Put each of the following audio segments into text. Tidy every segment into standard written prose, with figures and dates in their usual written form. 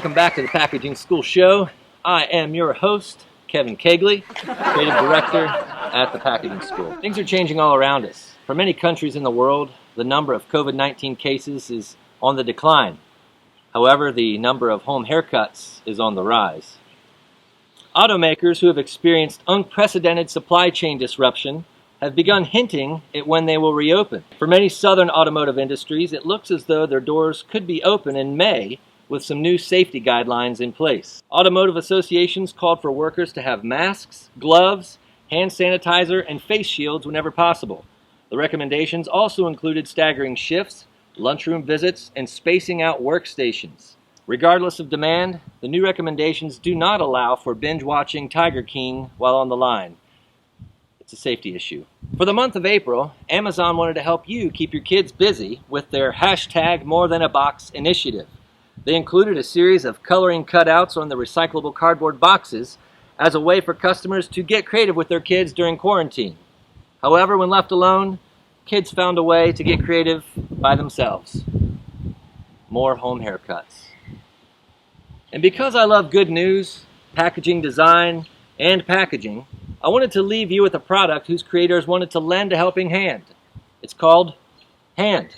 Welcome back to the Packaging School Show. I am your host, Kevin Kegley, Creative Director at the Packaging School. Things are changing all around us. For many countries in the world, the number of COVID-19 cases is on the decline. However, the number of home haircuts is on the rise. Automakers who have experienced unprecedented supply chain disruption have begun hinting at when they will reopen. For many southern automotive industries, it looks as though their doors could be open in May with some new safety guidelines in place. Automotive associations called for workers to have masks, gloves, hand sanitizer, and face shields whenever possible. The recommendations also included staggering shifts, lunchroom visits, and spacing out workstations. Regardless of demand, the new recommendations do not allow for binge-watching Tiger King while on the line. It's a safety issue. For the month of April, Amazon wanted to help you keep your kids busy with their #MoreThanABox initiative. They included a series of coloring cutouts on the recyclable cardboard boxes as a way for customers to get creative with their kids during quarantine. However, when left alone, kids found a way to get creative by themselves. More home haircuts. And because I love good news, packaging design, and packaging, I wanted to leave you with a product whose creators wanted to lend a helping hand. It's called HANDE.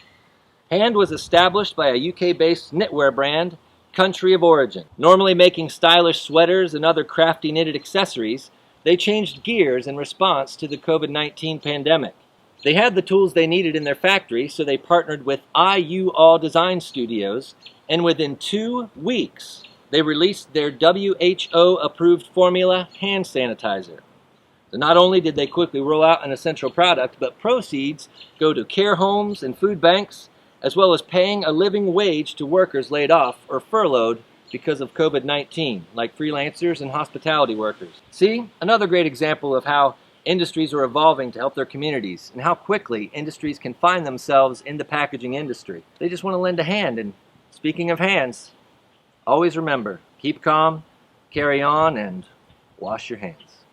HANDE was established by a UK-based knitwear brand, Country of Origin. Normally making stylish sweaters and other crafty knitted accessories, they changed gears in response to the COVID-19 pandemic. They had the tools they needed in their factory, so they partnered with IU Design Studios, and within 2 weeks, they released their WHO-approved formula hand sanitizer. So not only did they quickly roll out an essential product, but proceeds go to care homes and food banks, as well as paying a living wage to workers laid off or furloughed because of COVID-19, like freelancers and hospitality workers. See, another great example of how industries are evolving to help their communities and how quickly industries can find themselves in the packaging industry. They just want to lend a hand, and speaking of hands, always remember, keep calm, carry on, and wash your hands.